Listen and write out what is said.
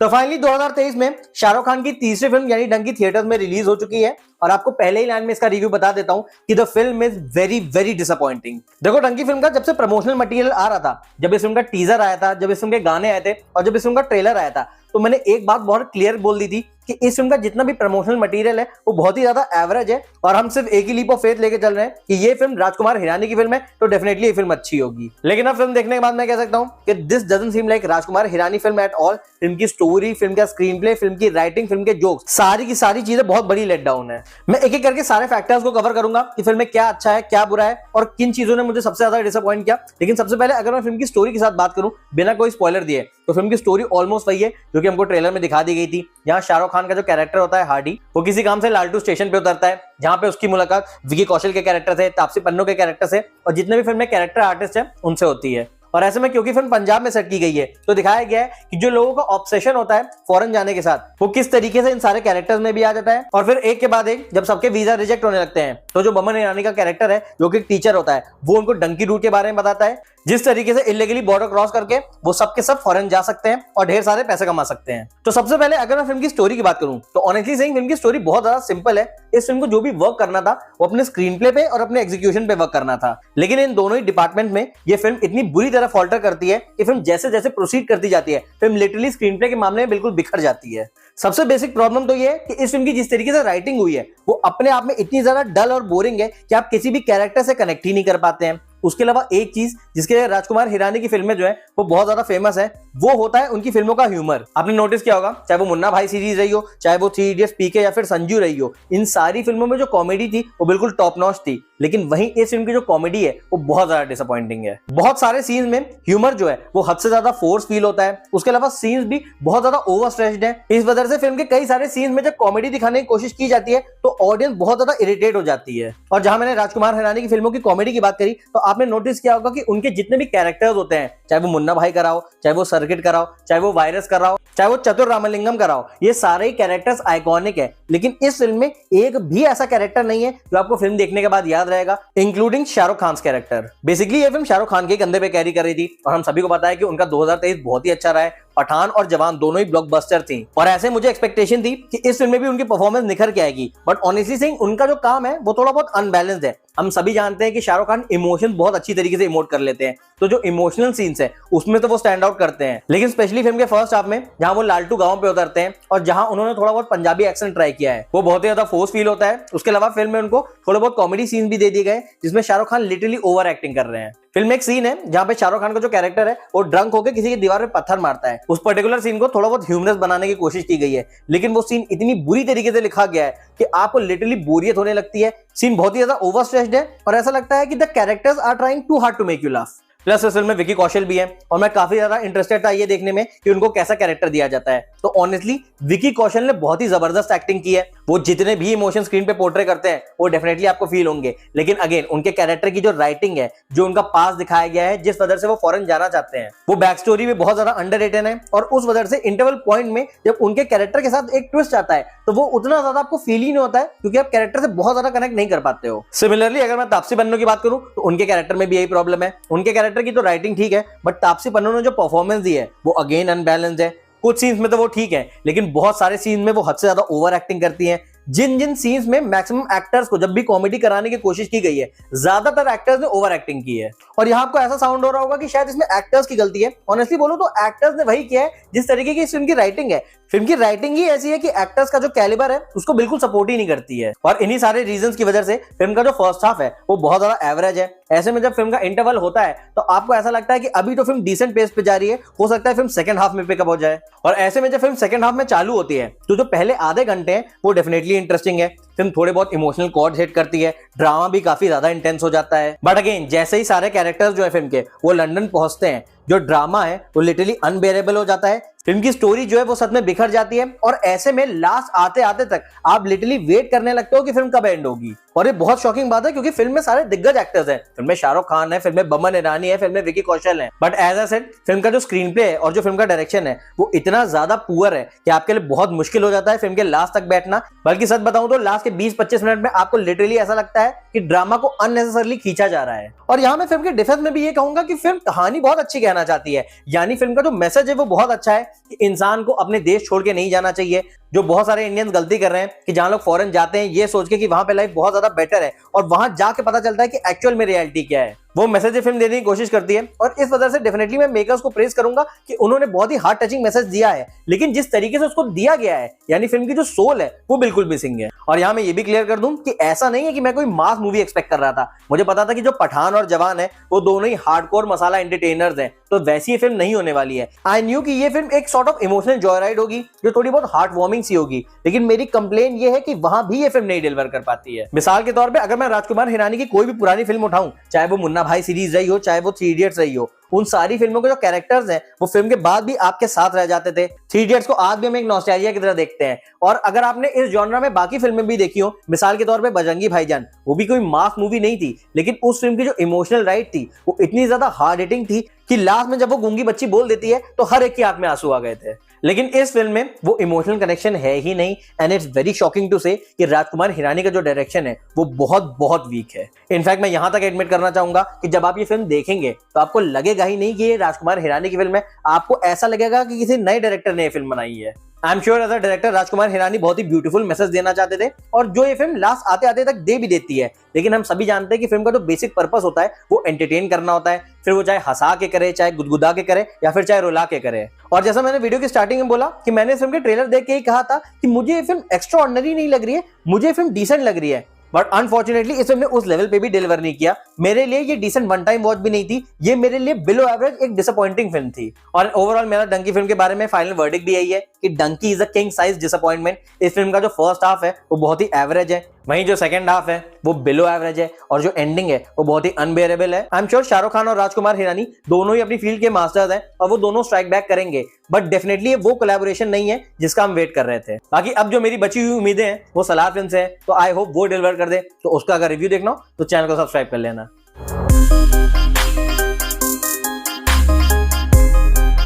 तो फाइनली 2023 में शाहरुख खान की तीसरी फिल्म यानी डंकी थिएटर्स में रिलीज हो चुकी है और आपको पहले ही लाइन में इसका रिव्यू बता देता हूं कि the film is very very disappointing. देखो, डंकी फिल्म का जब से प्रमोशनल मटेरियल आ रहा था, जब इस फिल्म का टीजर आया था, जब इस फिल्म के गाने आए थे और जब इस फिल्म का ट्रेलर आया था, तो मैंने एक बात बहुत क्लियर बोल दी थी कि इस फिल्म का जितना भी प्रमोशनल मटेरियल है वो बहुत ही ज्यादा एवरेज है और हम सिर्फ एक ही लीप ऑफ फेथ लेके चल रहे हैं कि ये फिल्म राजकुमार हिरानी की फिल्म है तो डेफिनेटली ये फिल्म अच्छी होगी। लेकिन अब फिल्म देखने के बाद मैं कह सकता हूं कि this doesn't seem like Rajkumar Hirani film at all. Film की स्टोरी, फिल्म का स्क्रीन प्ले, फिल्म की राइटिंग, फिल्म के जोक्स, सारी की सारी चीजें बहुत बड़ी लेट डाउन है। मैं एक एक करके सारे फैक्टर्स को कवर करूंगा कि फिल्म में क्या अच्छा है, क्या बुरा है और किन चीजों ने मुझे सबसे ज्यादा डिसअपॉइंट किया। लेकिन सबसे पहले अगर मैं फिल्म की स्टोरी के साथ बात करूं बिना कोई स्पॉइलर दिए, तो फिल्म की स्टोरी ऑलमोस्ट वही है जो कि हमको ट्रेलर में दिखा दी गई थी। यहाँ शाहरुख खान का जो कैरेक्टर होता है हार्डी, वो किसी काम से लालटू स्टेशन पे उतरता है जहां पे उसकी मुलाकात विकी कौशल के कैरेक्टर से, तापसी पन्नू के कैरेक्टर से और जितने भी फिल्म में कैरेक्टर आर्टिस्ट हैं उनसे होती है। और ऐसे में क्योंकि फिल्म पंजाब में सेट की गई है तो दिखाया गया है कि जो लोगों का ऑब्सेशन होता है फॉरेन जाने के साथ वो किस तरीके से इन सारे कैरेक्टर्स में भी आ जाता है। और फिर एक के बाद एक जब सबके वीजा रिजेक्ट होने लगते हैं तो जो बमन ईरानी का कैरेक्टर है जो कि टीचर होता है वो उनको डंकी रूट के बारे में बताता है, जिस तरीके से इलीगली बॉर्डर क्रॉस करके वो सबके सब फॉरेन जा सकते हैं और ढेर सारे पैसे कमा सकते हैं। तो सबसे पहले अगर मैं फिल्म की स्टोरी की बात करूं तो ऑनेस्टली सेइंग फिल्म की स्टोरी बहुत ज्यादा सिंपल है। इस फिल्म को जो भी वर्क करना था वो अपने स्क्रीन प्ले पे और अपने एग्जीक्यूशन पे वर्क करना था, लेकिन इन दोनों ही डिपार्टमेंट में ये फिल्म इतनी बुरी तरह फॉल्टर करती है कि फिल्म जैसे जैसे प्रोसीड करती जाती है फिल्म लिटरली स्क्रीन प्ले के मामले में बिल्कुल बिखर जाती है। सबसे बेसिक प्रॉब्लम तो ये है कि इस फिल्म की जिस तरीके से राइटिंग हुई है वो अपने आप में इतनी ज्यादा डल और बोरिंग है कि आप किसी भी कैरेक्टर से कनेक्ट ही नहीं कर पाते हैं। उसके अलावा एक चीज जिसके लिए राजकुमार हिरानी की फिल्में जो है वो बहुत ज्यादा फेमस है वो होता है उनकी फिल्मों का ह्यूमर। आपने नोटिस किया होगा, चाहे वो मुन्ना भाई सीरीज रही हो, चाहे वो थ्री इडियट्स, पीके या फिर संजू रही हो, इन सारी फिल्मों में जो कॉमेडी थी वो बिल्कुल टॉप नॉच थी। लेकिन वहीं इस फिल्म की जो कॉमेडी है वो बहुत ज्यादा डिसअपॉइंटिंग है। बहुत सारे सीन्स में ह्यूमर जो है वो हद से ज्यादा फोर्स फील होता है। उसके अलावा सीन्स भी बहुत ज्यादा ओवर स्ट्रेच्ड है। इस वजह से फिल्म के कई सारे सीन्स में जब कॉमेडी दिखाने की कोशिश की जाती है तो ऑडियंस बहुत ज्यादा इरिटेट हो जाती है। और जहां मैंने राजकुमार हिरानी की फिल्मों की कॉमेडी की बात करी तो आपने नोटिस किया होगा कि उनके जितने भी कैरेक्टर्स होते हैं, चाहे वो मुन्ना भाई कराओ, चाहे वो सर्किट कराओ, चाहे वो वायरस कराओ, चाहे वो चतुर रामलिंगम कराओ, ये सारे ही कैरेक्टर्स आइकॉनिक है। लेकिन इस फिल्म में एक भी ऐसा कैरेक्टर नहीं है जो आपको फिल्म देखने के बाद याद रहेगा, including Shahrukh Khan character. Basically ये फिल्म शाहरुख खान के कंधे पे कैरी कर रही थी और हम सभी को पता है कि उनका 2023 बहुत ही अच्छा रहा है। पठान और जवान दोनों ही ब्लॉकबस्टर थी और ऐसे मुझे एक्सपेक्टेशन थी कि इस फिल्म में भी उनकी परफॉर्मेंस निखर के आएगी, बट ऑनेस्टली सेइंग उनका जो काम है वो थोड़ा बहुत अनबैलेंस्ड है। हम सभी जानते हैं कि शाहरुख खान इमोशन बहुत अच्छी तरीके से इमोट कर लेते हैं, तो जो इमोशनल सीन्स है उसमें तो वो स्टैंड आउट करते हैं। लेकिन स्पेशली फिल्म के फर्स्ट हाफ में जहां वो लालटू गांव पे उतरते हैं और जहां उन्होंने थोड़ा बहुत पंजाबी एक्सेंट ट्राई किया है वो बहुत ही ज्यादा फोर्स फील होता है। उसके अलावा फिल्म में उनको थोड़े बहुत कॉमेडी सीन भी दे दिए गए जिसमें Shahrukh Khan literally over acting कर रहे हैं। फिल्म में एक सीन है जहां पे शाहरुख खान का जो कैरेक्टर है वो ड्रंक होकर किसी की दीवार पे पत्थर मारता है। उस पर्टिकुलर सीन को थोड़ा बहुत ह्यूमरस बनाने की कोशिश की गई है, लेकिन वो सीन इतनी बुरी तरीके से लिखा गया है कि आपको लिटरली बोरियत होने लगती है। सीन बहुत ही ज्यादा ओवर स्ट्रेच्ड है और ऐसा लगता है कि the characters are trying too hard to make you laugh. Plus इस फिल्म में विकी कौशल भी है और मैं काफी ज्यादा इंटरेस्टेड था ये देखने में कि उनको कैसा कैरेक्टर दिया जाता है। तो ऑनेस्टली विकी कौशल ने बहुत ही जबरदस्त एक्टिंग की है। वो जितने भी इमोशन स्क्रीन पे पोर्ट्रे करते हैं वो डेफिनेटली आपको फील होंगे, लेकिन अगेन उनके कैरेक्टर की जो राइटिंग है, जो उनका पास दिखाया गया है, जिस वजह से वो फॉरेन जाना चाहते हैं, वो बैक स्टोरी भी बहुत ज्यादा अंडररेटेड है। और उस वजह से इंटरवल पॉइंट में जब उनके कैरेक्टर के साथ एक ट्विस्ट आता है तो वो उतना ज्यादा आपको फील ही नहीं होता है क्योंकि आप कैरेक्टर से बहुत ज्यादा कनेक्ट नहीं कर पाते हो। सिमिलरली अगर मैं तापसी पन्नू की बात करूं तो उनके कैरेक्टर में भी यही प्रॉब्लम है। उनके कैरेक्टर की तो राइटिंग ठीक है, बट तापसी पन्नू ने जो परफॉर्मेंस दी है वो अगेन अनबैलेंस्ड है। कुछ सीन्स में तो वो ठीक है, लेकिन बहुत सारे सीन्स में वो हद से ज्यादा ओवर एक्टिंग करती हैं। जिन सीन्स में मैक्सिमम एक्टर्स को जब भी कॉमेडी कराने की कोशिश की गई है, ज्यादातर एक्टर्स ने ओवर एक्टिंग की है। और यहाँ आपको ऐसा साउंड हो रहा होगा कि शायद इसमें एक्टर्स की गलती है। ऑनेस्टली बोलूं तो एक्टर्स ने वही किया है जिस तरीके की इस फिल्म की राइटिंग है। फिल्म की राइटिंग ही ऐसी है कि एक्टर्स का जो कैलिबर है उसको बिल्कुल सपोर्ट ही नहीं करती है। और इन्हीं सारे रीजंस की वजह से फिल्म का जो फर्स्ट हाफ है वो बहुत ज्यादा एवरेज है। ऐसे में जब फिल्म का इंटरवल होता है तो आपको ऐसा लगता है कि अभी तो फिल्म डिसेंट पेस पे जा रही है, हो सकता है फिल्म सेकंड हाफ में पिकअप हो जाए। और ऐसे में जब फिल्म सेकंड हाफ में चालू होती है तो जो पहले आधे घंटे हैं वो डेफिनेटली इंटरेस्टिंग है। फिल्म थोड़े बहुत इमोशनल कॉर्ड हिट करती है, ड्रामा भी काफी ज्यादा इंटेंस हो जाता है। बट अगेन जैसे ही सारे कैरेक्टर्स जो है फिल्म के वो लंदन पहुंचते हैं, जो ड्रामा है वो लिटरली अनबेरेबल हो जाता है। फिल्म की स्टोरी जो है वो सच में बिखर जाती है और ऐसे में लास्ट आते आते तक आप लिटरली वेट करने लगते हो कि फिल्म कब एंड होगी। और ये बहुत शॉकिंग बात है क्योंकि फिल्म में सारे दिग्गज एक्टर्स हैं। फिल्म में शाहरुख खान है, फिल्म में बमन ईरानी है, फिल्म में विकी कौशल है, बट एज आई सेड फिल्म का जो स्क्रीन प्ले है और जो फिल्म का डायरेक्शन है वो इतना ज्यादा पुअर है कि आपके लिए बहुत मुश्किल हो जाता है फिल्म के लास्ट तक बैठना। बल्कि सच बताऊं तो लास्ट के के 20-25 मिनट में आपको लिटरली ऐसा लगता है कि ड्रामा को अननेसेसरली खींचा जा रहा है। और यहाँ मैं फिल्म के डिफेंस में भी ये कहूंगा कि फिल्म कहानी बहुत अच्छी कहना चाहती है, यानी फिल्म का जो मैसेज है वो बहुत अच्छा है कि इंसान को अपने देश छोड़ के नहीं जाना चाहिए। जो बहुत सारे इंडियंस गलती कर रहे हैं कि जहां लोग फॉरेन जाते हैं ये सोच के कि वहां पे लाइफ बहुत ज्यादा बेटर है, और वहां जाके पता चलता है कि एक्चुअल में रियलिटी क्या है। वो मैसेज फिल्म देने की कोशिश करती है, और इस वजह से डेफिनेटली मैं मेकर्स को प्रेज करूंगा कि उन्होंने बहुत ही हार्ट टचिंग मैसेज दिया है, लेकिन जिस तरीके से उसको दिया गया है, यानी फिल्म की जो सोल है वो बिल्कुल मिसिंग है। और यहाँ मैं ये भी क्लियर कर दूं कि ऐसा नहीं है कि मैं कोई मास मूवी एक्सपेक्ट कर रहा था। मुझे पता था कि जो पठान और जवान है वो दोनों ही हार्डकोर मसाला एंटरटेनर्स हैं, तो वैसी ये फिल्म नहीं होने वाली है। आई न्यू कि ये फिल्म एक सॉर्ट ऑफ इमोशनल जॉयराइड होगी जो थोड़ी बहुत हार्ट वार्मिंग सी होगी, लेकिन मेरी कंप्लेन ये है कि वहां भी ये फिल्म नहीं डिलीवर कर पाती है। मिसाल के तौर पे अगर मैं राजकुमार हिरानी की कोई भी पुरानी फिल्म उठाऊं, चाहे वो मुन्ना भाई सीरीज रही हो, चाहे वो 3 इडियट्स रही हो, उन सारी फिल्मों के जो कैरेक्टर्स हैं वो फिल्म के बाद भी आपके साथ रह जाते थे। 3 इडियट्स को आज भी हम एक नॉस्टैल्जिया की तरह देखते हैं। और अगर आपने इस जॉनरा में बाकी फिल्में भी देखी हो, मिसाल के तौर पे बजरंगी भाईजान, वो भी कोई मास मूवी नहीं थी, लेकिन उस फिल्म की जो इमोशनल राइड थी वो इतनी ज्यादा हार्ड हिटिंग थी कि लास्ट में जब वो गूंगी बच्ची बोल देती है तो हर एक की आंख में आंसू आ गए थे। लेकिन इस फिल्म में वो इमोशनल कनेक्शन है ही नहीं, and it's very shocking to say कि राजकुमार हिरानी का जो डायरेक्शन है वो बहुत बहुत वीक है। इनफैक्ट मैं यहां तक एडमिट करना चाहूंगा कि जब आप ये फिल्म देखेंगे तो आपको लगेगा ही नहीं कि ये राजकुमार हिरानी की फिल्म है, आपको ऐसा लगेगा कि किसी नए डायरेक्टर ने ये फिल्म बनाई है। I am sure as a director Rajkumar Hirani बहुत ही ब्यूटीफुल मैसेज देना चाहते थे, और जो ये फिल्म लास्ट आते आते तक दे भी देती है। लेकिन हम सभी जानते हैं कि फिल्म का जो बेसिक पर्पस होता है वो एंटरटेन करना होता है, फिर वो चाहे हंसा के करे, चाहे गुदगुदा के करे, या फिर चाहे रुला के करे। और जैसा मैंने वीडियो की स्टार्टिंग में बोला कि मैंने इस फिल्म के ट्रेलर देख के ही कहा था कि मुझे ये फिल्म एक्स्ट्रा ऑर्डिनरी नहीं लग रही है, मुझे ये फिल्म डिसेंट लग रही है। बट अनफॉर्चुनेटली इस फिल्म ने उस लेवल पे भी डिलीवर नहीं किया। मेरे लिए ये डिसेंट वन टाइम वॉच भी नहीं थी, ये मेरे लिए बिलो एवरेज एक डिसअपॉइंटिंग फिल्म थी। और ओवरऑल मेरा डंकी फिल्म के बारे में फाइनल वर्डिक्ट भी यही है कि Dunki is a king size disappointment. इस फिल्म का जो फर्स्ट हाफ है वो बहुत ही एवरेज है, वहीं जो सेकंड हाफ है वो बिलो एवरेज है, और जो एंडिंग है वो बहुत ही अनबेरेबल है। I am sure Shahrukh Khan और राजकुमार हिरानी दोनों ही अपनी फील्ड के मास्टर्स हैं, और वो दोनों स्ट्राइक बैक करेंगे, बट डेफिनेटली वो कोलैबोरेशन नहीं है जिसका हम वेट कर रहे थे। बाकी अब जो मेरी बची हुई उम्मीदें हैं वो सलार फिल्म से है, तो आई होप वो डिलीवर कर दे। तो उसका अगर रिव्यू देखना हो तो चैनल को सब्सक्राइब कर लेना।